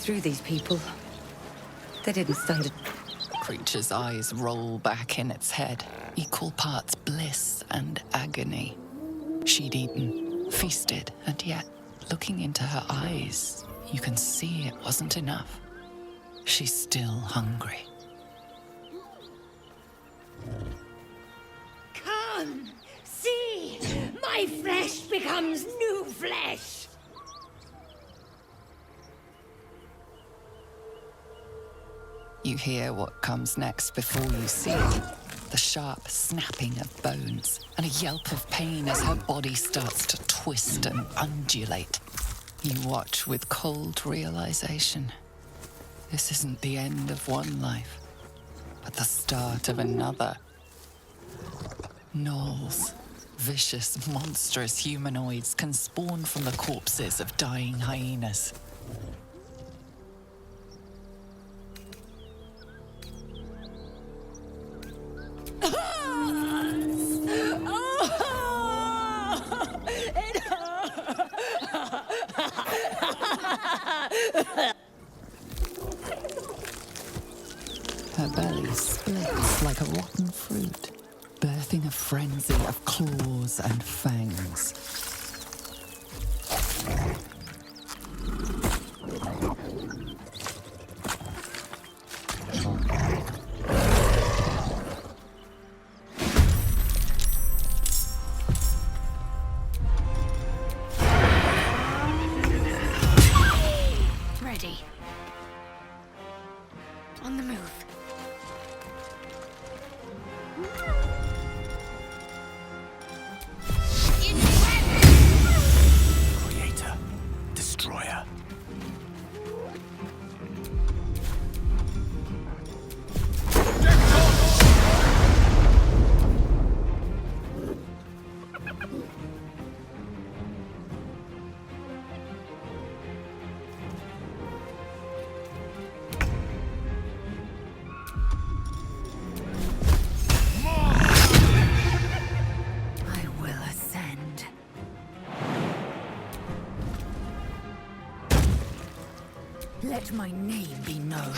through these people. They didn't stand a... Creature's eyes roll back in its head, equal parts bliss and agony. She'd eaten, feasted, and yet, looking into her eyes, you can see it wasn't enough. She's still hungry. Come, see! My flesh becomes new flesh! You hear what comes next before you see it. The sharp snapping of bones, and a yelp of pain as her body starts to twist and undulate. You watch with cold realization. This isn't the end of one life, but the start of another. Gnolls, vicious, monstrous humanoids can spawn from the corpses of dying hyenas. Her belly splits like a rotten fruit, birthing a frenzy of claws and fangs. Ready. On the move. Creator, destroyer. I will ascend. Let my name be known.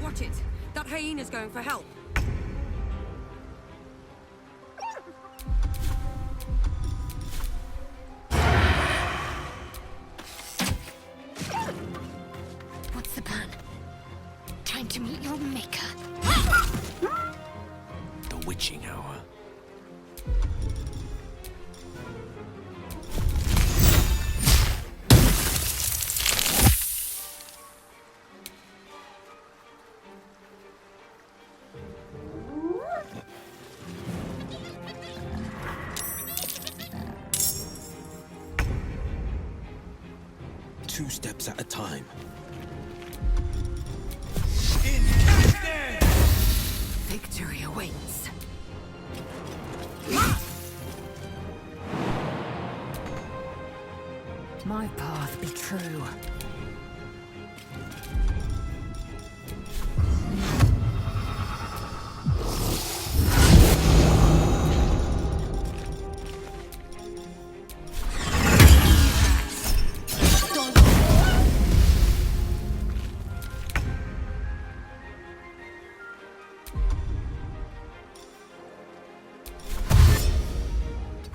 Watch it! That hyena's going for help. What's the plan? Time to meet your maker. The witching hour. Two steps at a time. Victory awaits. My path be true.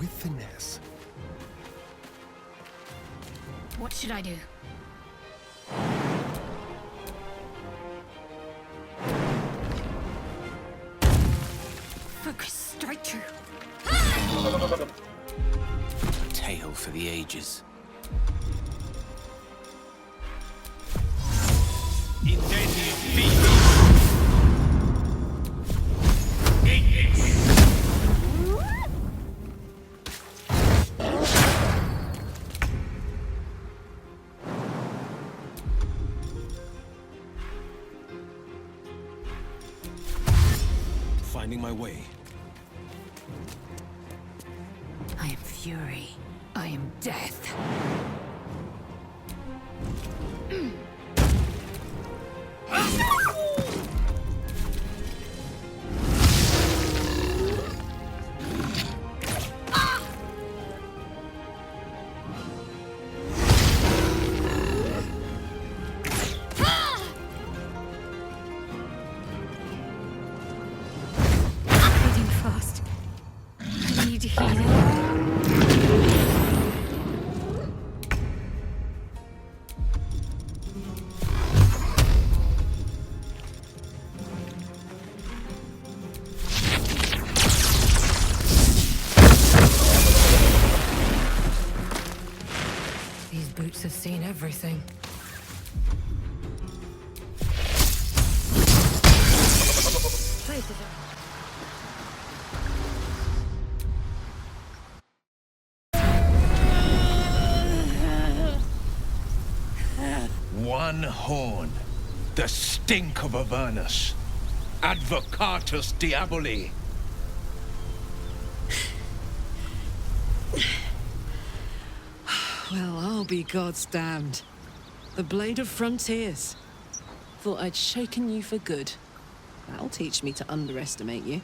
With finesse. What should I do? Focus, straight true. A tale for the ages. Finding my way. I am fury. I am death. These boots have seen everything. Places are... One horn. The stink of Avernus. Advocatus diaboli. Well, I'll be God's damned. The Blade of Frontiers. Thought I'd shaken you for good. That'll teach me to underestimate you.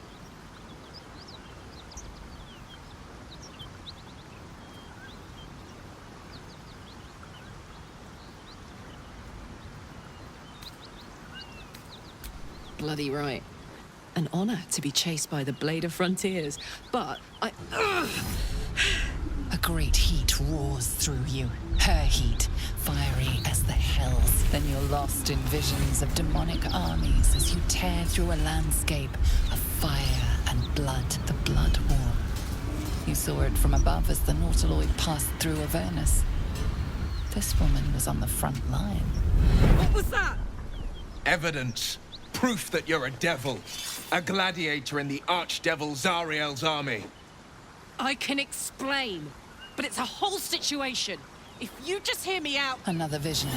Bloody right. An honor to be chased by the Blade of Frontiers, but I... A great heat roars through you. Her heat, fiery as the hells. Then you're lost in visions of demonic armies as you tear through a landscape of fire and blood, the Blood War. You saw it from above as the Nautiloid passed through Avernus. This woman was on the front line. What was that? Evidence. Proof that you're a devil. A gladiator in the archdevil Zariel's army. I can explain, but it's a whole situation. If you just hear me out... Another vision.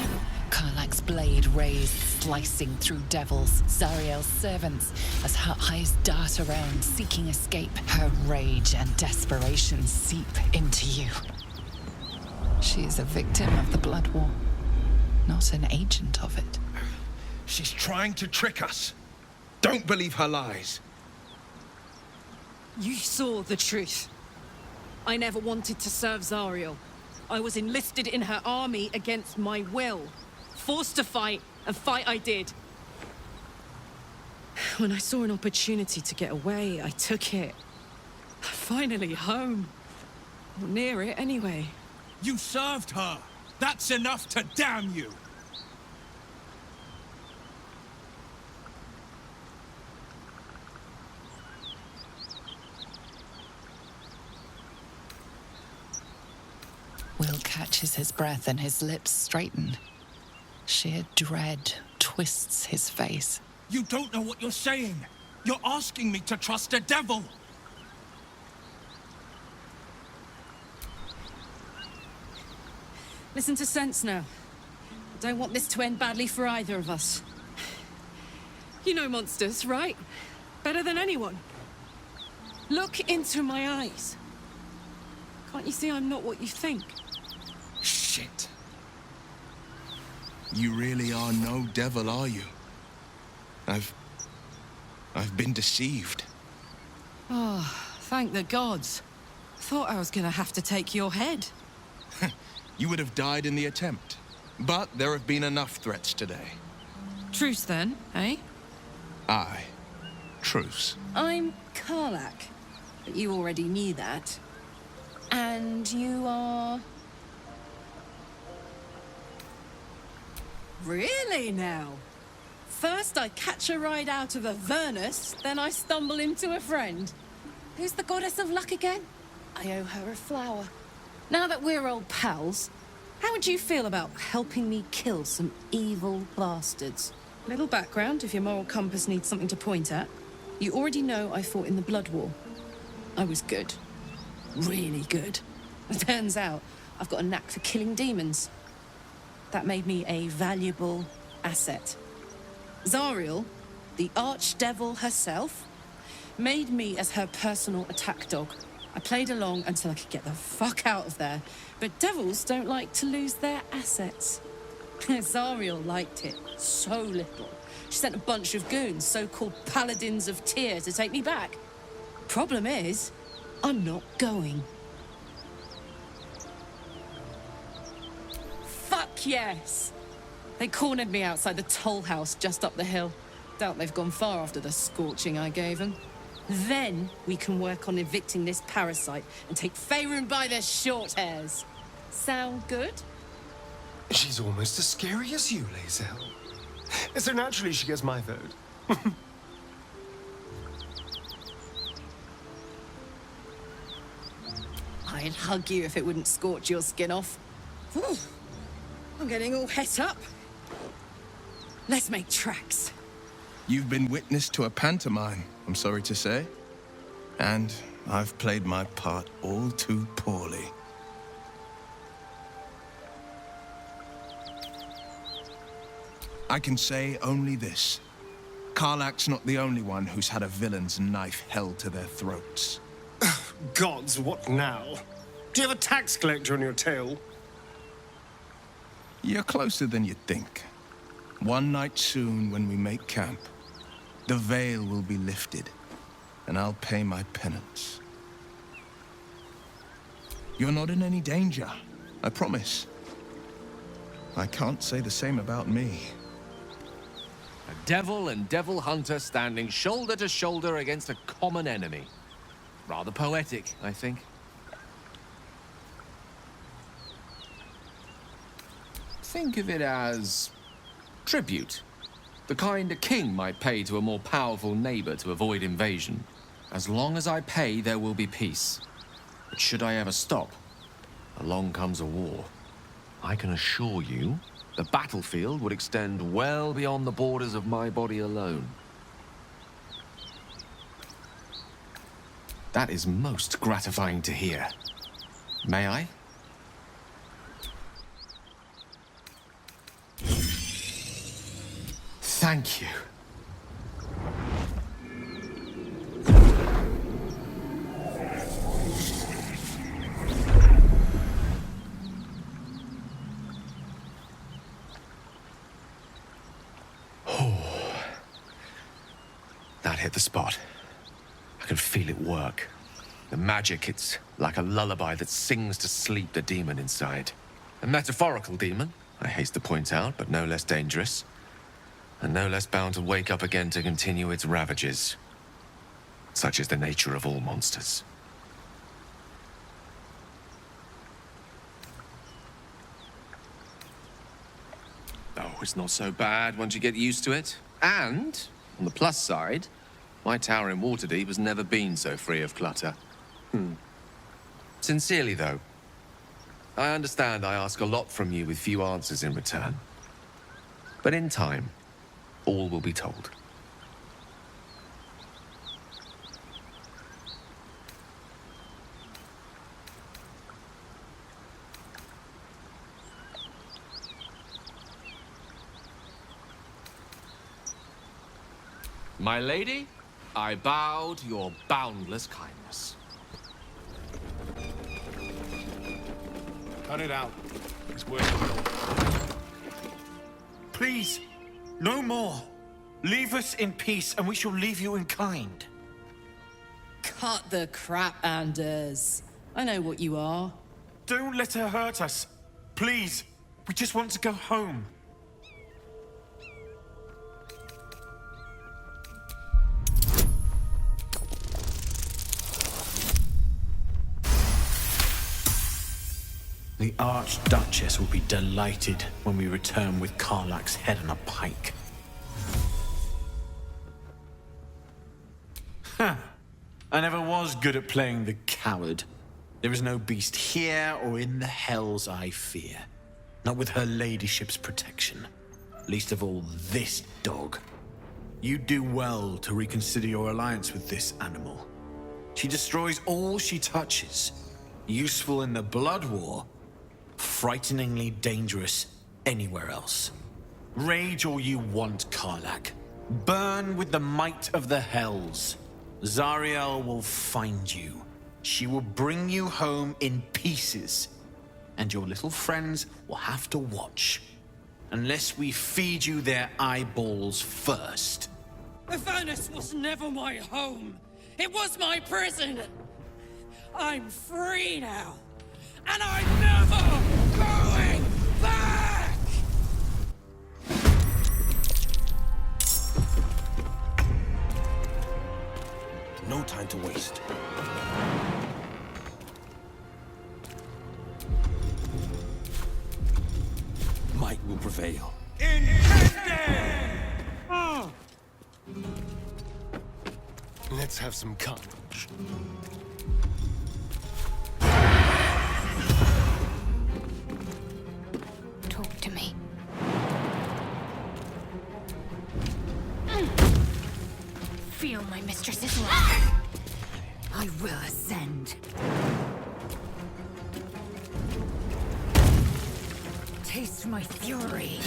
Karlach's blade raised, slicing through devils, Zariel's servants, as her eyes dart around, seeking escape. Her rage and desperation seep into you. She is a victim of the Blood War, not an agent of it. She's trying to trick us. Don't believe her lies. You saw the truth. I never wanted to serve Zariel. I was enlisted in her army against my will. Forced to fight, and fight I did. When I saw an opportunity to get away, I took it. Finally home. Or near it, anyway. You served her. That's enough to damn you. Will catches his breath and his lips straighten. Sheer dread twists his face. You don't know what you're saying. You're asking me to trust a devil. Listen to sense now. I don't want this to end badly for either of us. You know monsters, right? Better than anyone. Look into my eyes. Can't you see I'm not what you think? Shit. You really are no devil, are you? I've been deceived. Oh, thank the gods. Thought I was gonna have to take your head. You would have died in the attempt. But there have been enough threats today. Truce then, eh? Aye. Truce. I'm Karlach, but you already knew that. And you are... Really now? First I catch a ride out of Avernus, then I stumble into a friend. Who's the goddess of luck again? I owe her a flower. Now that we're old pals, how would you feel about helping me kill some evil bastards? Little background if your moral compass needs something to point at. You already know I fought in the Blood War. I was good. Really good. It turns out I've got a knack for killing demons. That made me a valuable asset. Zariel, the archdevil herself, made me as her personal attack dog. I played along until I could get the fuck out of there. But devils don't like to lose their assets. Zariel liked it so little. She sent a bunch of goons, so-called paladins of Tyr, to take me back. Problem is, I'm not going. Fuck yes! They cornered me outside the toll house just up the hill. Doubt they've gone far after the scorching I gave them. Then we can work on evicting this parasite and take Faerun by the short hairs. Sound good? She's almost as scary as you, Lae'zel. So naturally she gets my vote. I'd hug you if it wouldn't scorch your skin off. Whew. I'm getting all het up. Let's make tracks. You've been witness to a pantomime, I'm sorry to say. And I've played my part all too poorly. I can say only this. Karlach's not the only one who's had a villain's knife held to their throats. Gods, what now? Do you have a tax collector on your tail? You're closer than you'd think. One night soon, when we make camp, the veil will be lifted, and I'll pay my penance. You're not in any danger, I promise. I can't say the same about me. A devil and devil hunter standing shoulder to shoulder against a common enemy. Rather poetic, I think. Think of it as tribute. The kind a king might pay to a more powerful neighbor to avoid invasion. As long as I pay, there will be peace. But should I ever stop, along comes a war. I can assure you, the battlefield would extend well beyond the borders of my body alone. That is most gratifying to hear. May I? Thank you. That hit the spot. I can feel it work. The magic, it's like a lullaby that sings to sleep the demon inside. A metaphorical demon, I haste to point out, but no less dangerous. And no less bound to wake up again to continue its ravages. Such is the nature of all monsters. Oh, it's not so bad once you get used to it. And, on the plus side, my tower in Waterdeep has never been so free of clutter. Sincerely, though, I understand I ask a lot from you with few answers in return. But in time, all will be told. My lady, I bow to your boundless kindness. Cut it out. It's worth it. Please, no more. Leave us in peace, and we shall leave you in kind. Cut the crap, Anders. I know what you are. Don't let her hurt us. Please, we just want to go home. The Archduchess will be delighted when we return with Karlach's head on a pike. Ha! I never was good at playing the coward. There is no beast here or in the hells I fear. Not with her ladyship's protection. Least of all this dog. You do well to reconsider your alliance with this animal. She destroys all she touches. Useful in the blood war. Frighteningly dangerous anywhere else. Rage all you want, Karlach. Burn with the might of the hells. Zariel will find you. She will bring you home in pieces. And your little friends will have to watch. Unless we feed you their eyeballs first. Avernus was never my home. It was my prison. I'm free now. And I'm never going back! No time to waste. Might will prevail. Let's have some carnage. feel my mistress's wrath. I will ascend. Taste my fury.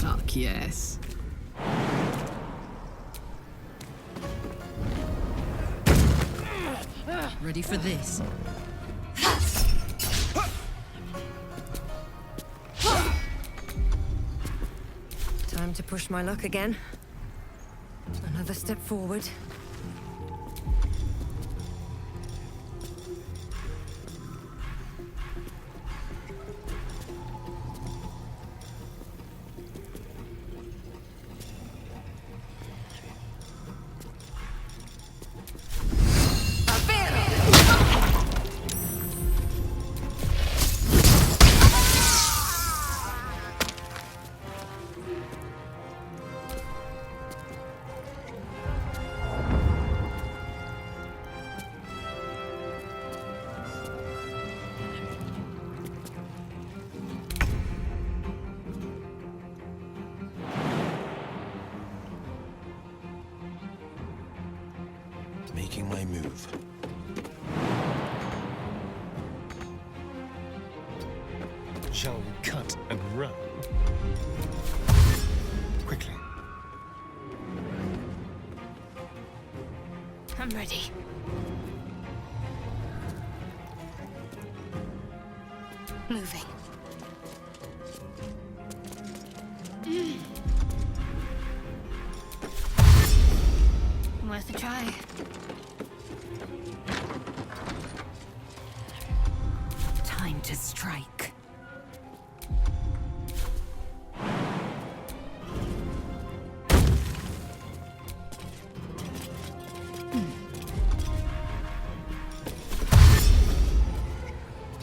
Fuck yes. Ready for this? Time to push my luck again. Another step forward. Making my move. Shall we cut and run? Quickly. I'm ready. Moving. Worth a try. Time to strike.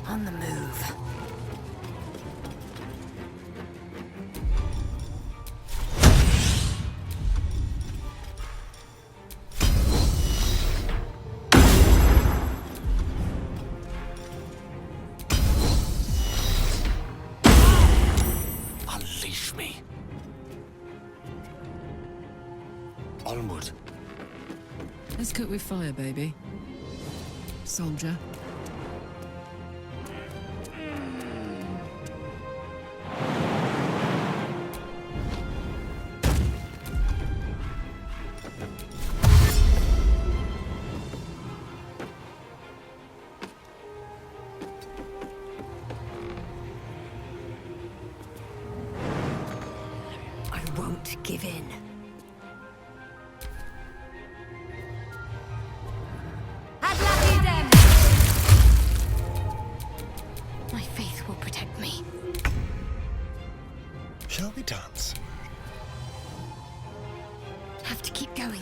On the move. Unleash me. Onward. Let's cook with fire, baby. Soldier. I won't give in. My faith will protect me. Shall we dance? Have to keep going.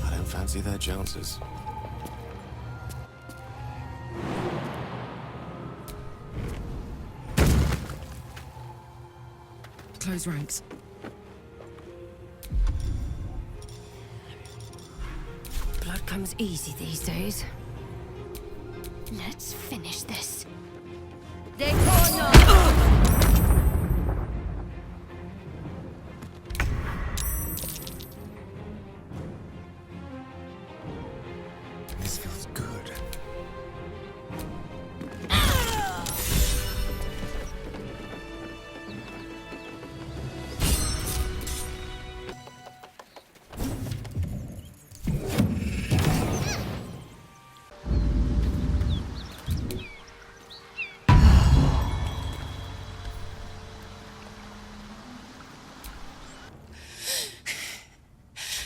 I don't fancy their chances. Close ranks. Blood comes easy these days. Let's finish this. This feels good.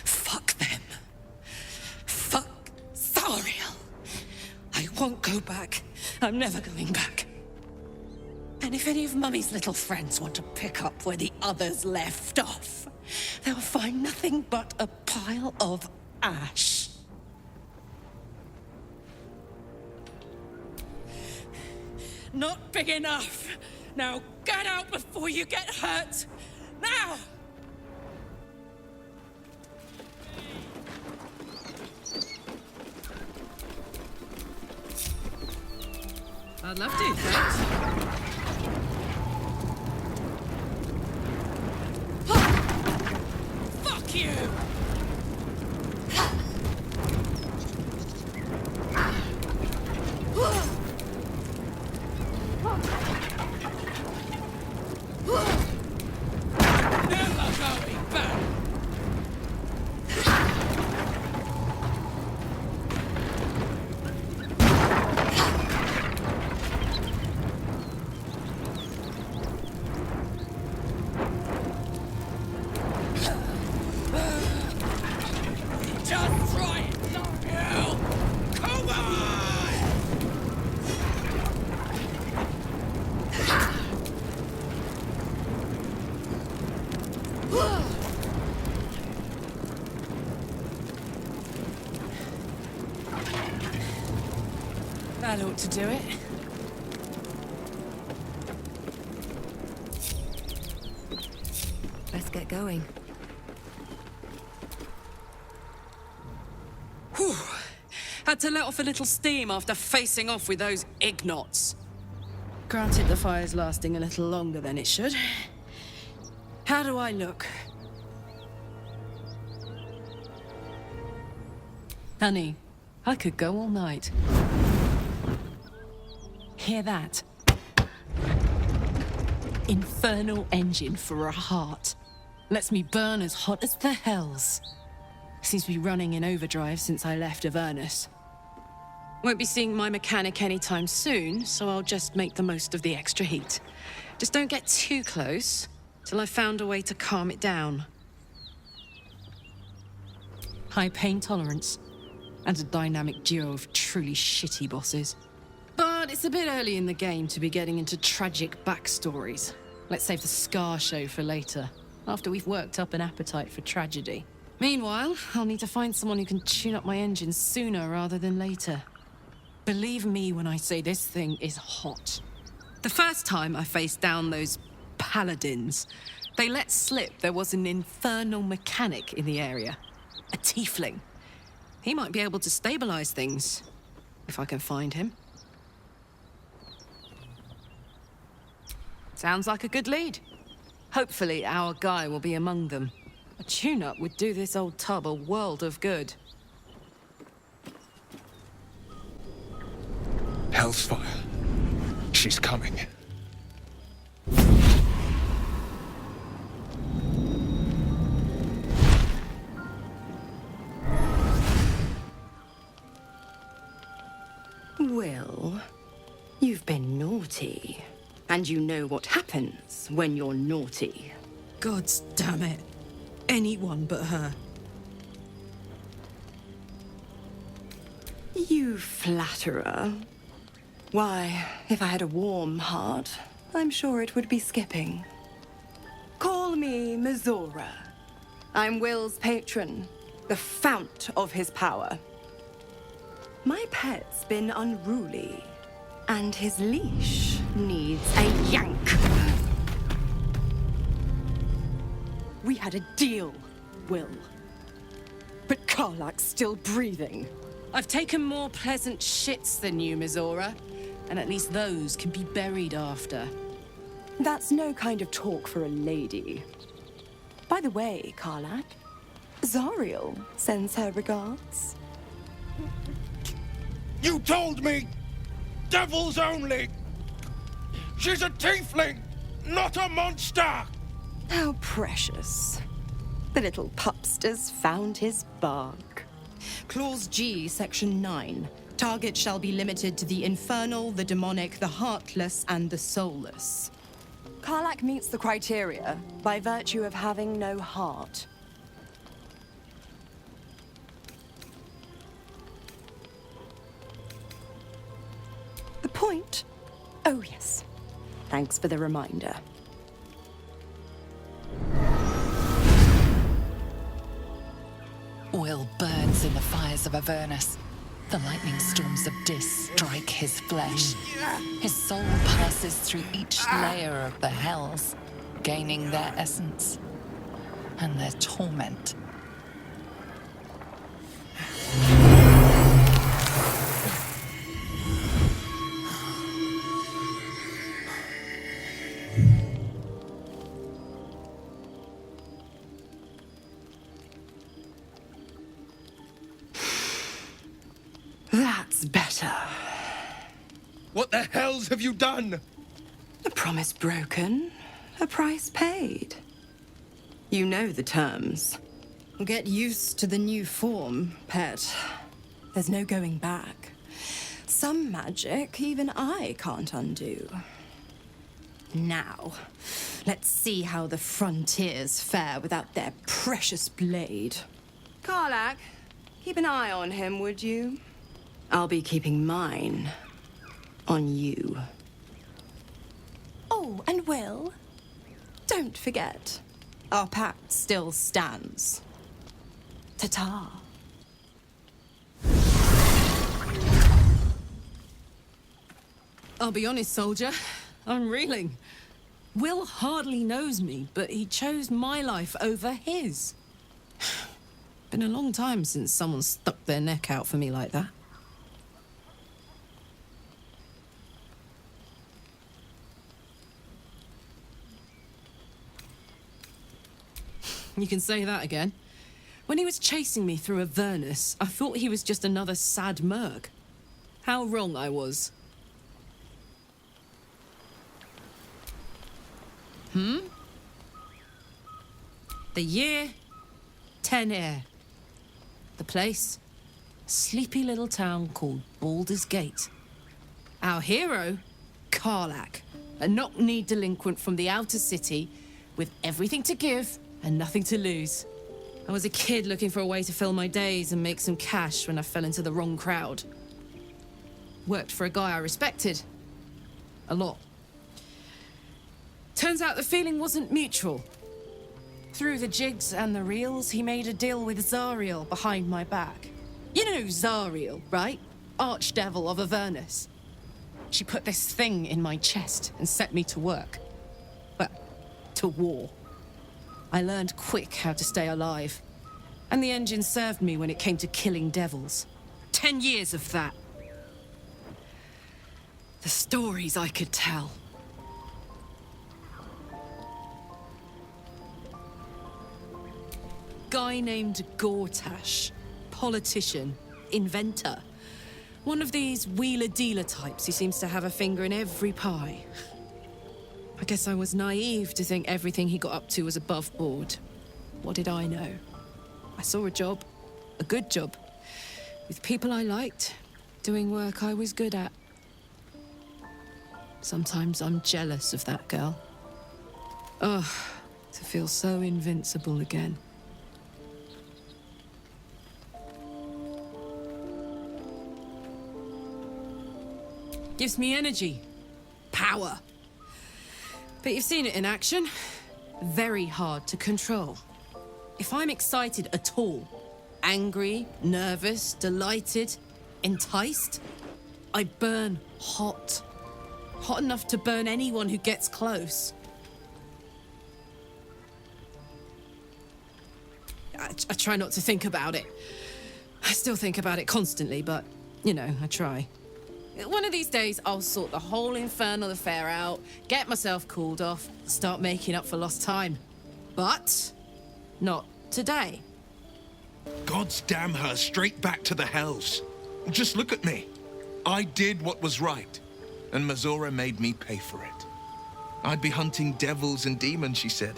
Fuck them. Fuck Thariel. I won't go back. I'm never going back. And if any of Mummy's little friends want to pick up where the others left off, they'll find nothing but a pile of ash. Not big enough. Now get out before you get hurt. Now! I'd love to, thanks. Fuck you! Never going back! Just try it, love you! Come on! That ought to do it. Let's get going. Whew. Had to let off a little steam after facing off with those ignots. Granted, the fire's lasting a little longer than it should. How do I look? Honey, I could go all night. Hear that? Infernal engine for a heart. Lets me burn as hot as the hells. Seems to be running in overdrive since I left Avernus. Won't be seeing my mechanic anytime soon, so I'll just make the most of the extra heat. Just don't get too close till I've found a way to calm it down. High pain tolerance, and a dynamic duo of truly shitty bosses. But it's a bit early in the game to be getting into tragic backstories. Let's save the Scar show for later, after we've worked up an appetite for tragedy. Meanwhile, I'll need to find someone who can tune up my engine sooner rather than later. Believe me when I say this thing is hot. The first time I faced down those paladins, they let slip there was an infernal mechanic in the area. A tiefling. He might be able to stabilize things, if I can find him. Sounds like a good lead. Hopefully our guy will be among them. A tune-up would do this old tub a world of good. Hellfire. She's coming. Well, you've been naughty. And you know what happens when you're naughty. Gods damn it. Anyone but her. You flatterer. Why, if I had a warm heart, I'm sure it would be skipping. Call me Mizora. I'm Will's patron, the fount of his power. My pet's been unruly, and his leash needs a yank. We had a deal, Will. But Karlak's still breathing. I've taken more pleasant shits than you, Mizora. And at least those can be buried after. That's no kind of talk for a lady. By the way, Karlak, Zariel sends her regards. You told me! Devils only! She's a tiefling, not a monster! How precious. The little pupster's found his bark. Clause G, Section 9. Target shall be limited to the infernal, the demonic, the heartless, and the soulless. Karlak meets the criteria by virtue of having no heart. The point? Oh, yes. Thanks for the reminder. Will burns in the fires of Avernus. The lightning storms of Dis strike his flesh. His soul passes through each layer of the hells, gaining their essence and their torment. That's better. What the hells have you done? A promise broken, a price paid. You know the terms. Get used to the new form, pet. There's no going back. Some magic even I can't undo. Now, let's see how the frontiers fare without their precious blade. Karlak, keep an eye on him, would you? I'll be keeping mine on you. Oh, and Will, don't forget, our pact still stands. Ta-ta. I'll be honest, soldier. I'm reeling. Will hardly knows me, but he chose my life over his. Been a long time since someone stuck their neck out for me like that. You can say that again. When he was chasing me through Avernus, I thought he was just another sad merc. How wrong I was. The year, 10 air. The place, a sleepy little town called Baldur's Gate. Our hero, Karlak, a knock-kneed delinquent from the outer city with everything to give and nothing to lose. I was a kid looking for a way to fill my days and make some cash when I fell into the wrong crowd. Worked for a guy I respected. A lot. Turns out the feeling wasn't mutual. Through the jigs and the reels, he made a deal with Zariel behind my back. You know Zariel, right? Archdevil of Avernus. She put this thing in my chest and set me to work. Well, to war. I learned quick how to stay alive. And the engine served me when it came to killing devils. 10 years of that. The stories I could tell. Guy named Gortash. Politician. Inventor. One of these wheeler-dealer types who seems to have a finger in every pie. I guess I was naive to think everything he got up to was above board. What did I know? I saw a job. A good job. With people I liked. Doing work I was good at. Sometimes I'm jealous of that girl. Ugh, to feel so invincible again. Gives me energy. Power. But you've seen it in action. Very hard to control. If I'm excited at all, angry, nervous, delighted, enticed, I burn hot. Hot enough to burn anyone who gets close. I try not to think about it. I still think about it constantly, but, you know, I try. One of these days, I'll sort the whole infernal affair out, get myself cooled off, start making up for lost time. But not today. God's damn her straight back to the hells. Just look at me. I did what was right, and Mazora made me pay for it. I'd be hunting devils and demons, she said.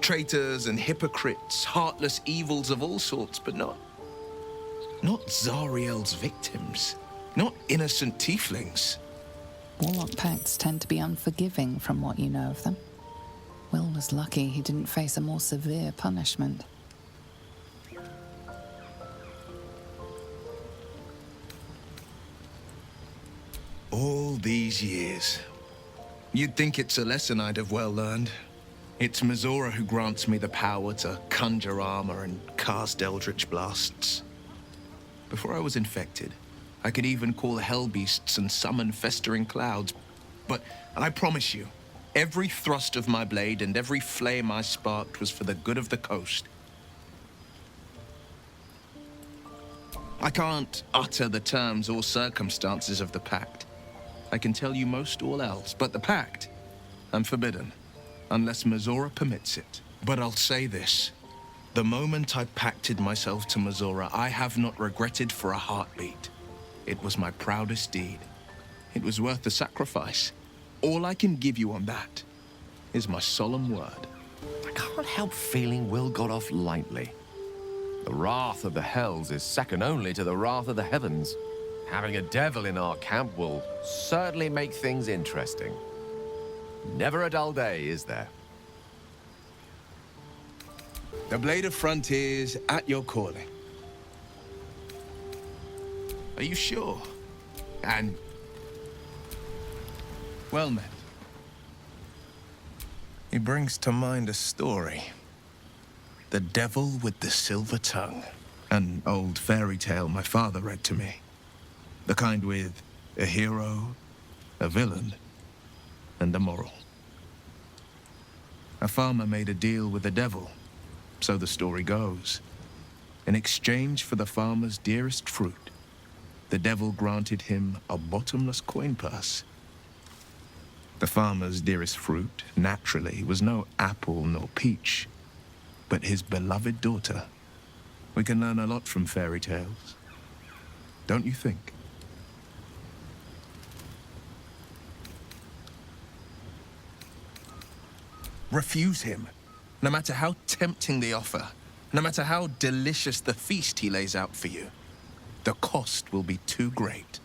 Traitors and hypocrites, heartless evils of all sorts, but not Zariel's victims. Not innocent tieflings. Warlock pacts tend to be unforgiving from what you know of them. Will was lucky he didn't face a more severe punishment. All these years, You'd think it's a lesson I'd have well learned. It's Mizora who grants me the power to conjure armor and cast eldritch blasts. Before I was infected, I could even call hell beasts and summon festering clouds. But I promise you, every thrust of my blade and every flame I sparked was for the good of the coast. I can't utter the terms or circumstances of the pact. I can tell you most all else, but the pact, I'm forbidden, unless Mizora permits it. But I'll say this. The moment I pacted myself to Mizora, I have not regretted for a heartbeat. It was my proudest deed. It was worth the sacrifice. All I can give you on that is my solemn word. I can't help feeling Will got off lightly. The wrath of the hells is second only to the wrath of the heavens. Having a devil in our camp will certainly make things interesting. Never a dull day, is there? The Blade of Frontiers at your calling. Are you sure? And well met. He brings to mind a story. The Devil with the Silver Tongue. An old fairy tale my father read to me. The kind with a hero, a villain, and a moral. A farmer made a deal with the devil, so the story goes. In exchange for the farmer's dearest fruit, the devil granted him a bottomless coin purse. The farmer's dearest fruit, naturally, was no apple nor peach, but his beloved daughter. We can learn a lot from fairy tales, don't you think? Refuse him, no matter how tempting the offer, no matter how delicious the feast he lays out for you. The cost will be too great.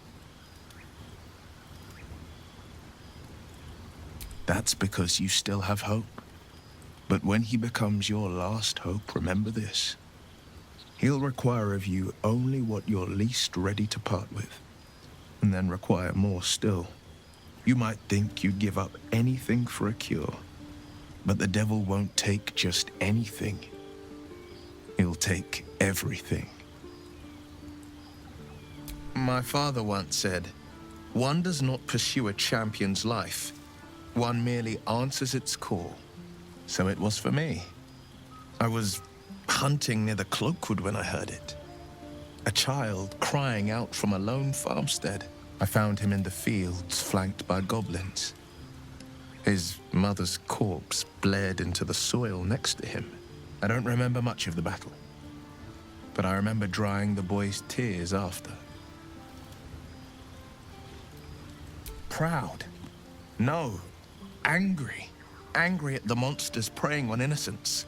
That's because you still have hope. But when he becomes your last hope, remember this. He'll require of you only what you're least ready to part with, and then require more still. You might think you'd give up anything for a cure, but the devil won't take just anything. He'll take everything. My father once said, one does not pursue a champion's life. One merely answers its call. So it was for me. I was hunting near the Cloakwood when I heard it. A child crying out from a lone farmstead. I found him in the fields, flanked by goblins. His mother's corpse bled into the soil next to him. I don't remember much of the battle, but I remember drying the boy's tears after. Proud? No. Angry. Angry at the monsters preying on innocents.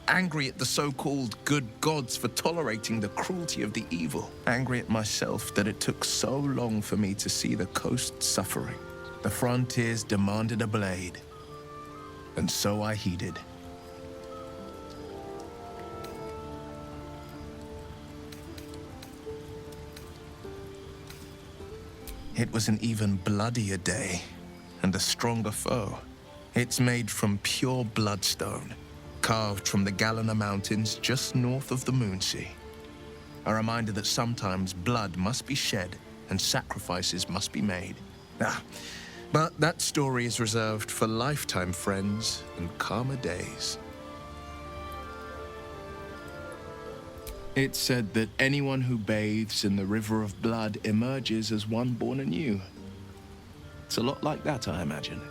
Angry at the so-called good gods for tolerating the cruelty of the evil. Angry at myself that it took so long for me to see the coast suffering. The frontiers demanded a blade, and so I heeded. It was an even bloodier day, and a stronger foe. It's made from pure bloodstone, carved from the Galena Mountains just north of the Moonsea. A reminder that sometimes blood must be shed and sacrifices must be made. But that story is reserved for lifetime friends and calmer days. It's said that anyone who bathes in the river of blood emerges as one born anew. It's a lot like that, I imagine.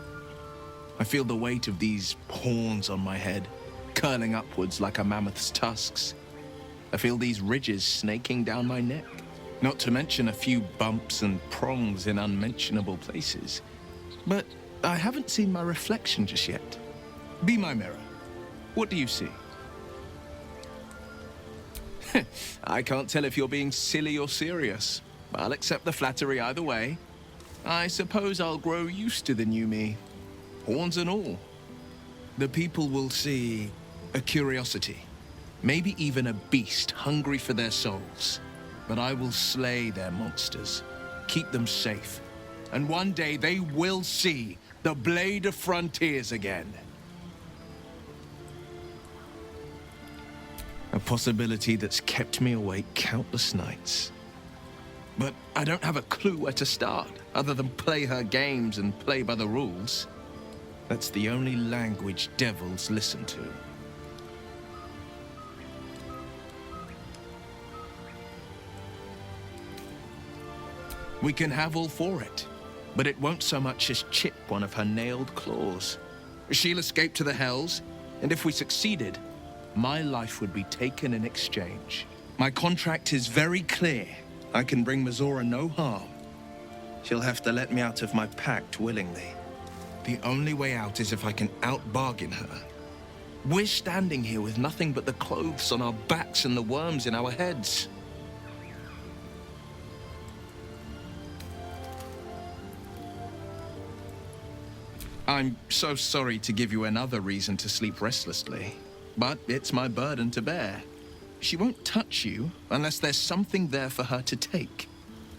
I feel the weight of these horns on my head, curling upwards like a mammoth's tusks. I feel these ridges snaking down my neck, not to mention a few bumps and prongs in unmentionable places. But I haven't seen my reflection just yet. Be my mirror. What do you see? I can't tell if you're being silly or serious. I'll accept the flattery either way. I suppose I'll grow used to the new me, horns and all. The people will see a curiosity, maybe even a beast hungry for their souls. But I will slay their monsters, keep them safe. And one day they will see The Blade of Frontiers again. A possibility that's kept me awake countless nights. But I don't have a clue where to start, other than play her games and play by the rules. That's the only language devils listen to. We can have all for it, but it won't so much as chip one of her nailed claws. She'll escape to the Hells, and if we succeeded, my life would be taken in exchange. My contract is very clear. I can bring Mizora no harm. She'll have to let me out of my pact willingly. The only way out is if I can out-bargain her. We're standing here with nothing but the clothes on our backs and the worms in our heads. I'm so sorry to give you another reason to sleep restlessly, but it's my burden to bear. She won't touch you unless there's something there for her to take.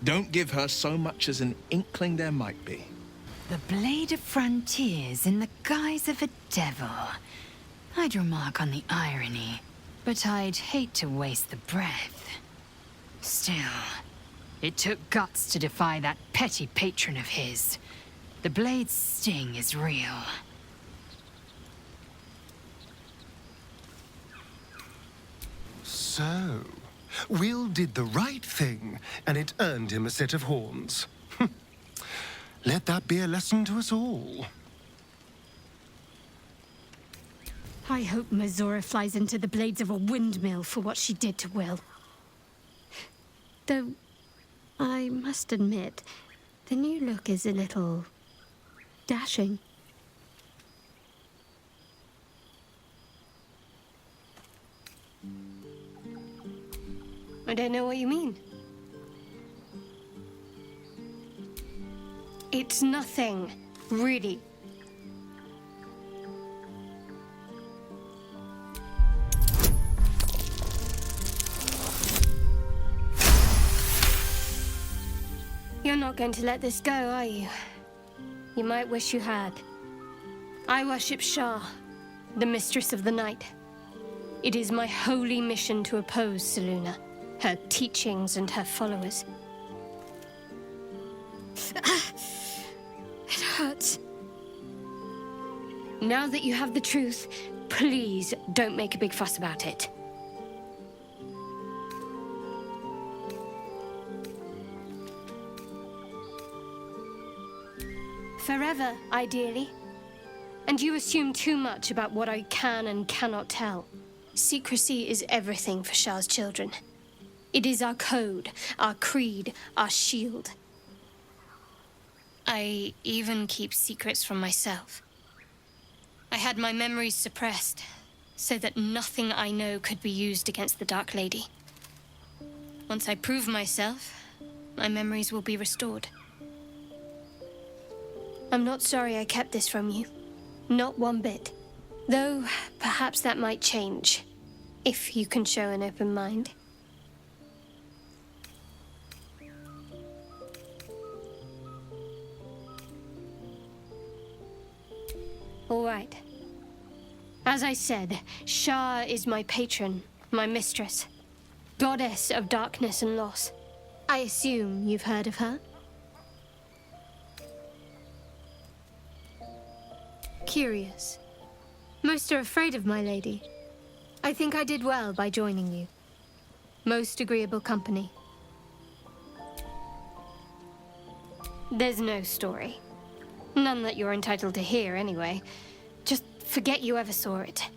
Don't give her so much as an inkling there might be. The Blade of Frontiers in the guise of a devil. I'd remark on the irony, but I'd hate to waste the breath. Still, it took guts to defy that petty patron of his. The Blade's sting is real. So, Will did the right thing, and it earned him a set of horns. Let that be a lesson to us all. I hope Mizora flies into the blades of a windmill for what she did to Will. Though, I must admit, the new look is a little dashing. I don't know what you mean. It's nothing, really. You're not going to let this go, are you? You might wish you had. I worship Shah, the Mistress of the Night. It is my holy mission to oppose Selûne, her teachings and her followers. It hurts. Now that you have the truth, please don't make a big fuss about it. Forever, ideally. And you assume too much about what I can and cannot tell. Secrecy is everything for Shah's children. It is our code, our creed, our shield. I even keep secrets from myself. I had my memories suppressed, so that nothing I know could be used against the Dark Lady. Once I prove myself, my memories will be restored. I'm not sorry I kept this from you. Not one bit. Though, perhaps that might change, if you can show an open mind. All right. As I said, Shah is my patron, my mistress. Goddess of darkness and loss. I assume you've heard of her? Curious. Most are afraid of my lady. I think I did well by joining you. Most agreeable company. There's no story. None that you're entitled to hear, anyway. Just forget you ever saw it.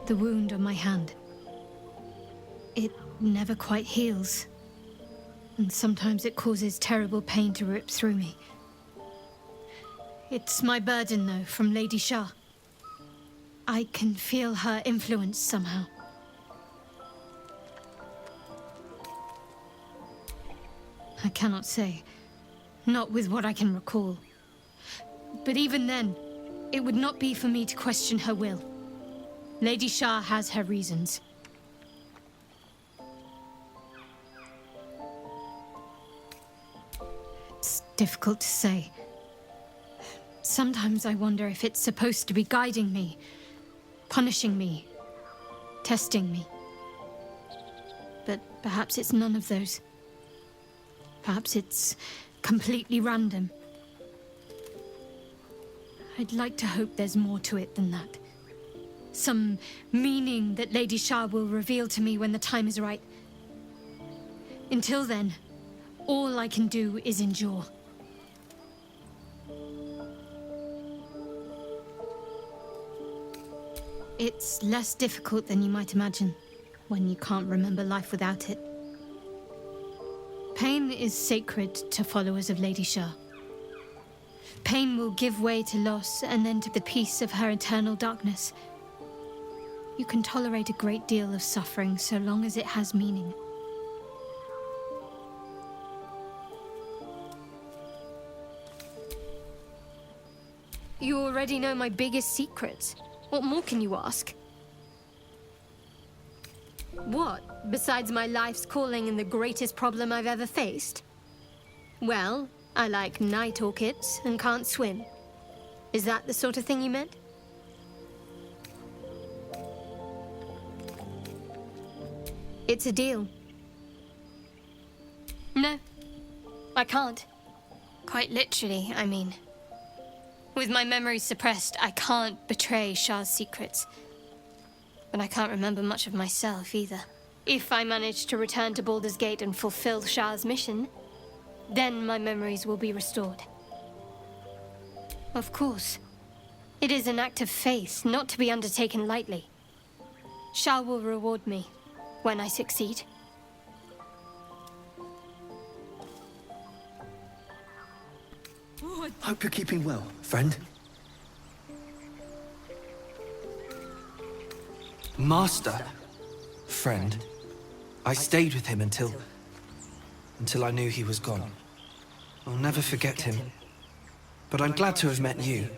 The wound on my hand. It never quite heals. And sometimes it causes terrible pain to rip through me. It's my burden, though, from Lady Shah. I can feel her influence somehow. I cannot say. Not with what I can recall. But even then, it would not be for me to question her will. Lady Shah has her reasons. difficult to say. Sometimes I wonder if it's supposed to be guiding me, punishing me, testing me. But perhaps it's none of those. Perhaps it's completely random. I'd like to hope there's more to it than that. Some meaning that Lady Shah will reveal to me when the time is right. Until then, all I can do is endure. It's less difficult than you might imagine when you can't remember life without it. Pain is sacred to followers of Lady Shah. Pain will give way to loss and then to the peace of her eternal darkness. You can tolerate a great deal of suffering so long as it has meaning. You already know my biggest secrets. What more can you ask? What, besides my life's calling and the greatest problem I've ever faced? Well, I like night orchids and can't swim. Is that the sort of thing you meant? It's a deal. No, I can't. Quite literally, I mean. With my memories suppressed, I can't betray Shah's secrets. But I can't remember much of myself either. If I manage to return to Baldur's Gate and fulfill Shah's mission, then my memories will be restored. Of course. It is an act of faith, not to be undertaken lightly. Shah will reward me when I succeed. Hope you're keeping well, friend. Master. Friend. I stayed with him until I knew he was gone. I'll never forget him. But I'm glad to have met you.